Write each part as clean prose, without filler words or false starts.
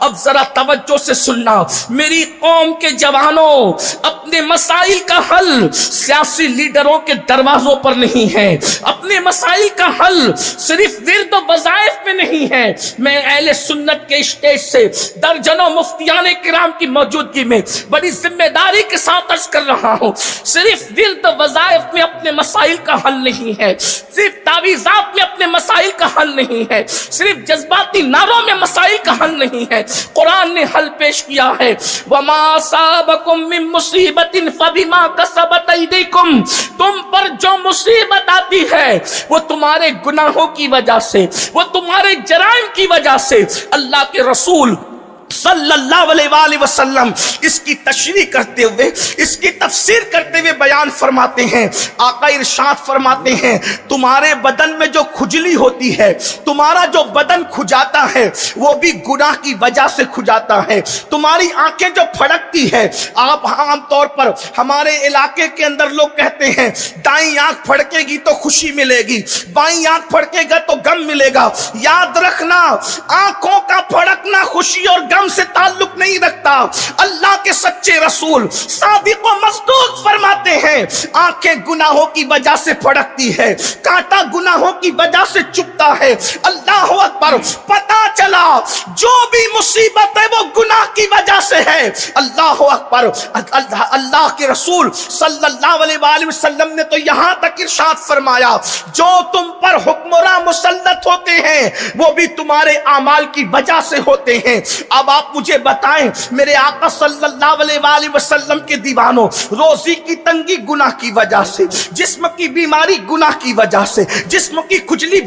اب ذرا توجہ سے سننا میری قوم کے جوانوں، اپنے مسائل کا حل سیاسی لیڈروں کے دروازوں پر نہیں ہے، اپنے مسائل کا حل صرف ورد و وظائف میں نہیں ہے۔ میں اہل سنت کے اسٹیج سے درجنوں مفتیان کرام کی موجودگی میں بڑی ذمہ داری کے ساتھ عرض کر رہا ہوں، صرف ورد و وظائف میں اپنے مسائل کا حل نہیں ہے، صرف تعویذات میں اپنے مسائل کا حل نہیں ہے، صرف جذباتی نعروں میں مسائل کا حل نہیں ہے۔ قرآن نے حل پیش کیا ہے، وَمَا أَصَابَكُم مِّن مُّصِيبَةٍ فَبِمَا كَسَبَتْ أَيْدِيكُمْ، تم پر جو مصیبت آتی ہے وہ تمہارے گناہوں کی وجہ سے، وہ تمہارے جرائم کی وجہ سے۔ اللہ کے رسول صلی اللہ علیہ وآلہ وسلم اس کی تشریح کرتے ہوئے، اس کی تفسیر کرتے ہوئے بیان فرماتے ہیں، آقا ارشاد فرماتے ہیں تمہارے بدن میں جو کھجلی ہوتی ہے، تمہارا جو بدن کھجاتا ہے وہ بھی گناہ کی وجہ سے کھجاتا ہے۔ تمہاری آنکھیں جو پھڑکتی ہے، آپ عام طور پر ہمارے علاقے کے اندر لوگ کہتے ہیں دائیں آنکھ پھڑکے گی تو خوشی ملے گی، بائیں آنکھ پھڑکے گا تو غم ملے گا۔ یاد رکھنا آنکھوں کا پھڑکنا خوشی اور غم سے تعلق نہیں رکھتا۔ اللہ کے سچے رسول صادق و مصدوق فرماتے ہیں آنکھیں گناہوں کی وجہ سے پھڑکتی ہے، کانٹا گناہوں کی وجہ سے چبھتا ہے۔ اللہ اکبر، پتہ چلا جو بھی مصیبت ہے وہ گناہ کی وجہ سے ہے۔ اللہ اکبر، اللہ کے رسول صلی اللہ علیہ وآلہ وسلم نے تو یہاں تک ارشاد فرمایا جو تم پر حکمراں مسلط ہوتے ہیں وہ بھی تمہارے اعمال کی وجہ سے ہوتے ہیں۔ اب آپ مجھے بتائیں میرے آقا صلی اللہ علیہ وآلہ وسلم کے دیوانوں، روزی کی تنگی گناہ کی وجہ سے، جسم کی بیماری گناہ کی وجہ سے، جسم کی کھجلی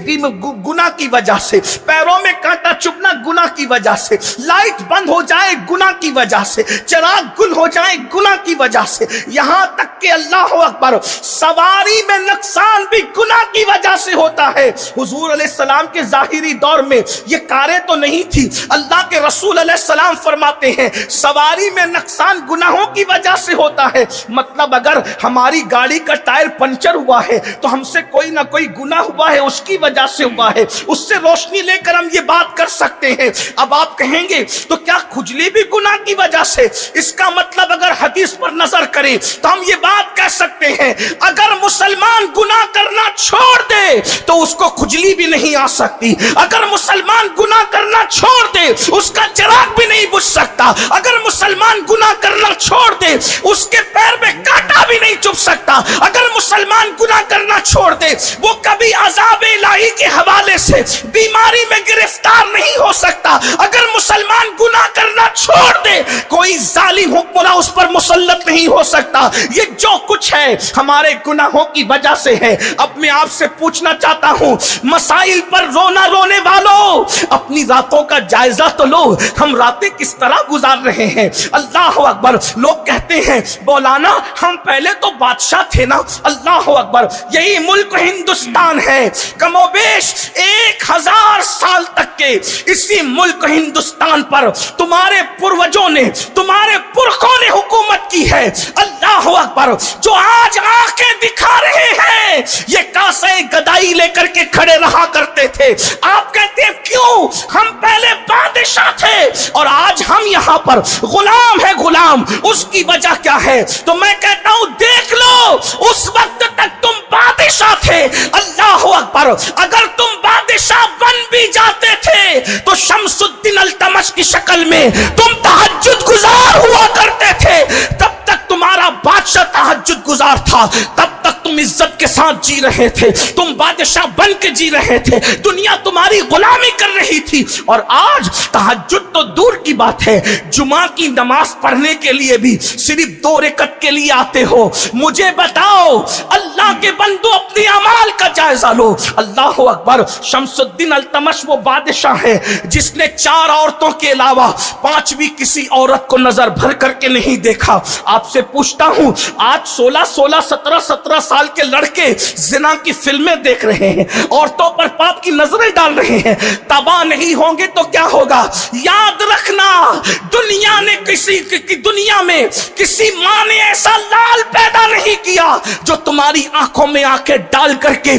گناہ کی وجہ سے، پیروں میں کانٹا چبھنا گناہ کی وجہ سے، لائٹ بند ہو جائے گناہ کی وجہ سے، چراغ گل ہو جائے گناہ کی وجہ سے، یہاں تک کہ اللہ اکبر سواری میں نقصان بھی گناہ کی وجہ سے ہوتا ہے۔ حضور علیہ السلام کے ظاہری دور میں یہ کاریں تو نہیں تھی، اللہ کے رسول علیہ السلام فرماتے ہیں سواری میں نقصان گناہوں کی وجہ سے ہوتا ہے۔ مطلب اگر ہماری گاڑی کا ٹائر پنچر ہوا ہے تو ہم سے کوئی نہ کوئی گناہ ہوا ہے، اس کی وجہ سے ہوا ہے، اس سے روشنی لے کر ہم یہ بات کر سکتے ہیں۔ اب آپ کہیں گے تو کیا کھجلی بھی گناہ کی وجہ سے؟ اس کا مطلب اگر حدیث پر نظر کریں تو ہم یہ بات کہہ سکتے ہیں اگر مسلمان گناہ کرنا چھوڑ دے تو اس کو کھجلی بھی نہیں آ سکتی، اگر مسلمان گناہ کرنا چھوڑ دے اس کا چراغ بھی نہیں بجھ سکتا، اگر مسلمان گناہ کرنا چھوڑ دے اس کے پیر میں کانٹا بھی نہیں چبھ سکتا، اگر مسلمان گناہ کرنا چھوڑ دے وہ کبھی عذاب الہی کے حوالے سے بیماری میں گرفتار نہیں ہو سکتا، اگر مسلمان گناہ کرنا چھوڑ دے کوئی ظالم حکمراں اس پر مسلط نہیں ہو سکتا۔ یہ جو کچھ ہے ہمارے گناہوں کی وجہ سے ہے۔ اب میں آپ سے پوچھنا چاہتا ہوں مسائل پر رونا رونے والوں اپنی راتوں کا جائزہ تو لو، ہم راتیں کس طرح گزار رہے ہیں۔ اللہ اکبر، لوگ کہتے ہیں مولانا ہم پہلے تو بادشاہ تھے نا۔ اللہ اکبر، یہی ملک ہندوستان ہے، کم و بیش 1000 سال تک کے اسی ملک ہندوستان پر تمہارے پروجوں نے، تمہارے پرخوں نے حکومت کی ہے۔ اللہ اکبر، جو آج آنکھیں دکھا رہے ہیں یہ کاسے گدائی لے کر کے کھڑے رہا کرتے تھے۔ آپ کہتے ہیں کیوں؟ ہم پہلے بادشاہ تھے اور آج ہم یہاں پر غلام ہے۔ غلام اس کی وجہ کیا ہے؟ تو میں کہتا ہوں دیکھ لو اس وقت تک تم بادشاہ تھے۔ اللہ اکبر، اگر تم بادشاہ بن بھی جاتے تھے تو شمس الدین التمش کی شکل میں تم تہجد گزار ہوا کرتے تھے۔ تب تک تمہارا بادشاہ تہجد گزار تھا، تب تک تم عزت کے ساتھ جی رہے تھے، تم بادشاہ بن کے جی رہے تھے، دنیا تمہاری غلامی کر رہی تھی۔ اور آج تہجد تو دور کی بات ہے، جمعہ کی نماز پڑھنے کے لیے بھی صرف 2 رکعت کے لیے آتے ہو۔ مجھے بتاؤ اللہ کے بندو اپنی اعمال کا جائزہ لو۔ اللہ اکبر، شمس الدین التمش وہ بادشاہ ہے جس نے 4 عورتوں کے علاوہ 5ویں کسی عورت کو نظر بھر کر کے نہیں دیکھا۔ آپ سے پوچھتا ہوں آج 16 17 سال کے لڑکے زنا کی فلمیں دیکھ رہے ہیں، عورتوں پر پاپ کی نظریں ڈال رہے ہیں، تباہ نہیں ہوں گے تو کیا ہوگا؟ یاد رکھنا دنیا نے دنیا میں کسی ماں نے ایسا لال پیدا نہیں کیا جو تمہاری آنکھوں میں آنکھیں ڈال کر کے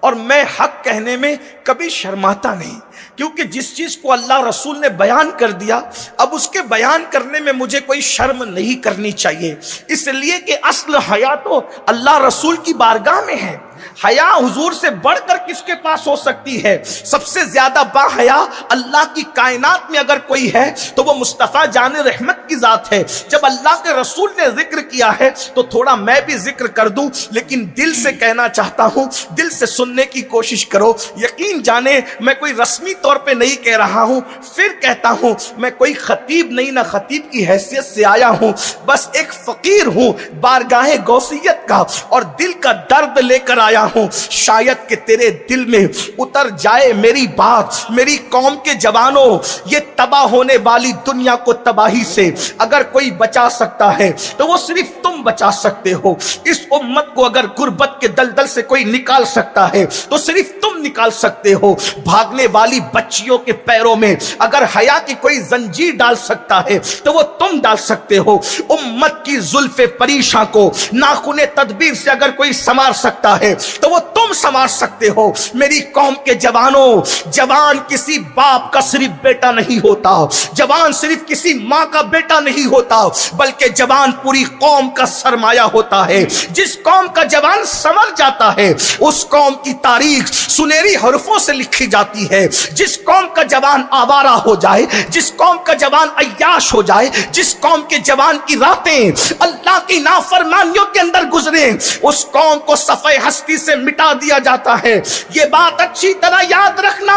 اور میں حق کہنے میں کبھی شرماتا نہیں، کیونکہ جس چیز کو اللہ رسول نے بیان کر دیا اب اس کے بیان کرنے میں مجھے کوئی شرم نہیں کرنی چاہیے، اس لیے کہ اصل حیا تو اللہ رسول کی بارگاہ میں ہے۔ حیا حضور سے بڑھ کر کس کے پاس ہو سکتی ہے؟ سب سے زیادہ با حیا اللہ کی کائنات میں اگر کوئی ہے تو وہ مصطفیٰ جان رحمت کی ذات ہے۔ جب اللہ کے رسول نے ذکر کیا ہے تو تھوڑا میں بھی ذکر کر دوں، لیکن دل سے کہنا چاہتا ہوں، دل سے سننے کی کوشش کرو۔ یقین جانے میں کوئی رسمی طور پہ نہیں کہہ رہا ہوں، پھر کہتا ہوں میں کوئی خطیب نہیں، نہ خطیب کی حیثیت سے آیا ہوں، بس ایک فقیر ہوں بارگاہ غوثیت کا، اور دل کا درد لے کر آیا ہوں۔ شاید کہ تیرے دل میں اتر جائے میری بات۔ میری قوم کے جوانوں، یہ تباہ ہونے والی دنیا کو تباہی سے اگر کوئی بچا سکتا ہے تو وہ صرف تم بچا سکتے ہو۔ اس امت کو اگر غربت کے دلدل سے کوئی نکال سکتا ہے تو صرف تم نکال سکتے ہو۔ بھاگنے والی بچیوں کے پیروں میں اگر حیا کی کوئی زنجیر ڈال سکتا ہے تو وہ تم ڈال سکتے ہو۔ امت کی زلف پریشاں کو ناخن تدبیر سے اگر کوئی سنوار سکتا ہے تو وہ تم سنوار سکتے ہو۔ میری قوم کے جوانوں، جوان کسی باپ کا صرف بیٹا نہیں ہوتا، جوان صرف کسی ماں کا بیٹا نہیں ہوتا، بلکہ جوان پوری قوم کا سرمایہ ہوتا ہے۔ جس قوم کا جوان سنور جاتا ہے اس قوم کی تاریخ سنہری حرفوں سے لکھی جاتی ہے۔ جس قوم کا جوان آوارہ ہو جائے، جس قوم کا جوان عیاش ہو جائے، جس قوم کے جوان کی راتیں اللہ کی نافرمانیوں کے اندر گزریں، اس قوم کو صفحہ ہستی سے مٹا دیا جاتا ہے۔ یہ بات اچھی طرح یاد رکھنا۔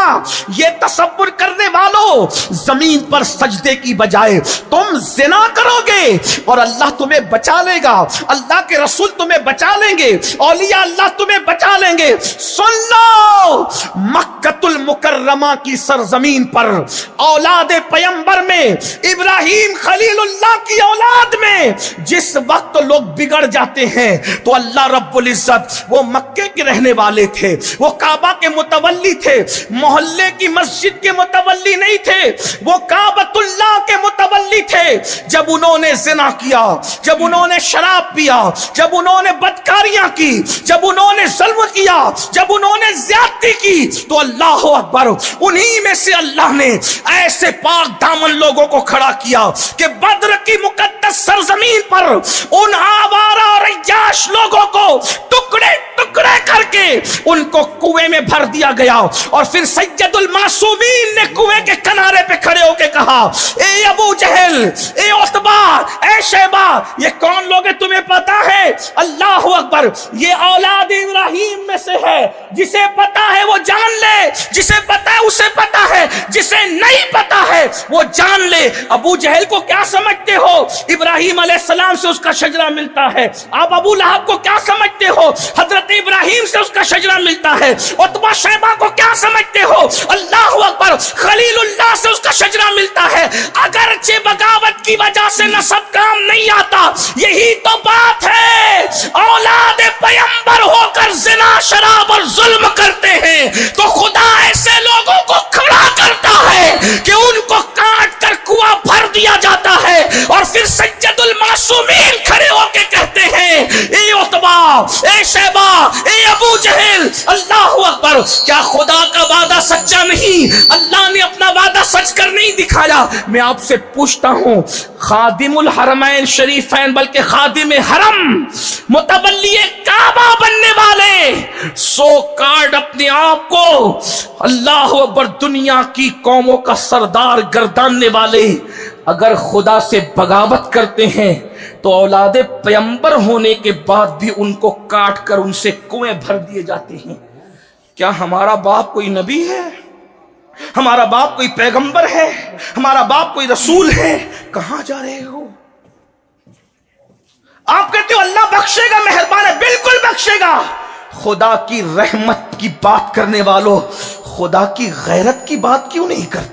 یہ تصور کرنے والوں، زمین پر سجدے کی بجائے تم زنا کرو گے اور اللہ تمہیں بچا لے گا، اللہ کے رسول تمہیں بچا لیں گے، اولیاء اللہ تمہیں بچا لیں گے۔ سن لو، مکہ المکرمہ کی سرزمین پر اولاد پیمبر میں، ابراہیم خلیل اللہ کی اولاد میں جس وقت لوگ بگڑ جاتے ہیں تو اللہ رب العزت، وہ مکے کے رہنے والے تھے، وہ کعبہ کے متولی تھے، محلے کی مسجد کے متولی نہیں تھے، وہ کعبۃ اللہ کے متولی تھے۔ جب انہوں نے زنا کیا، جب انہوں نے شراب پیا، جب انہوں نے بدکاریاں کی، جب انہوں نے ظلم کیا، جب انہوں نے زیادتی کی، تو اللہ اکبر، انہی میں سے اللہ نے ایسے پاک دامن لوگوں کو کھڑا کیا کہ بدر کی مقدس سرزمین پر ان آوارہ اور عیاش لوگوں کو ٹکڑے ٹکڑے کر کے ان کو کنویں میں بھر دیا گیا۔ اور پھر سید المعصومین نے کنویں کے کنارے پہ کھڑے ہو کے کہا، اے ابو جہل، اے عتبہ، اے شیبہ، یہ کون لوگ ہیں تمہیں پتا ہے؟ اللہ اکبر، یہ اولاد ابراہیم میں سے ہے۔ جسے پتا ہے وہ جان لے، جسے پتا ہے اسے پتا ہے، جسے نہیں پتا ہے وہ جان لے۔ ابو جہل کو کیا سمجھتے ہو؟ ابراہیم علیہ السلام سے اس کا شجرہ ملتا ہے۔ آپ ابو لہب کو کیا سمجھتے ہو؟ حضرت ابراہیم سے اس کا شجرہ ملتا ہے۔ عتبہ شیبہ کو کیا سمجھتے ہو؟ اللہ اکبر، خلیل اللہ سے اس کا شجرہ ملتا ہے۔ اگرچہ بغاوت کی وجہ سے نسب کام نہیں آتا، یہی تو بات ہے۔ اولاد پیمبر ہو کر زنا، شراب اور ظلم کرتے ہیں تو خدا ایسے لوگوں کو کھڑا کرتا ہے کہ ان کو کاٹ کر کنواں بھر دیا جاتا ہے، اور پھر سید المعصومین کھڑے ہو کے کہتے ہیں، اے عتبہ، اے شیبہ، اے ابو جہل، اللہ اکبر، کیا خدا کا وعدہ سچا نہیں؟ اللہ نے اپنا وعدہ سچ کر نہیں دکھایا۔ میں آپ سے پوچھتا ہوں، خادم الحرمین شریفین بلکہ خادم حرم، متولی کعبہ بننے والے، سو کارڈ اپنے آپ کو اللہ اکبر دنیا کی قوموں کا سردار گرداننے والے، اگر خدا سے بغاوت کرتے ہیں تو اولاد پیمبر ہونے کے بعد بھی ان کو کاٹ کر ان سے کنویں بھر دیے جاتے ہیں۔ کیا ہمارا باپ کوئی نبی ہے؟ ہمارا باپ کوئی پیغمبر ہے؟ ہمارا باپ کوئی رسول ہے؟ کہاں جا رہے ہو؟ آپ کہتے ہو اللہ بخشے گا، مہربان ہے، بالکل بخشے گا۔ خدا کی رحمت کی بات کرنے والوں، خدا کی غیرت کی بات کیوں نہیں کرتے؟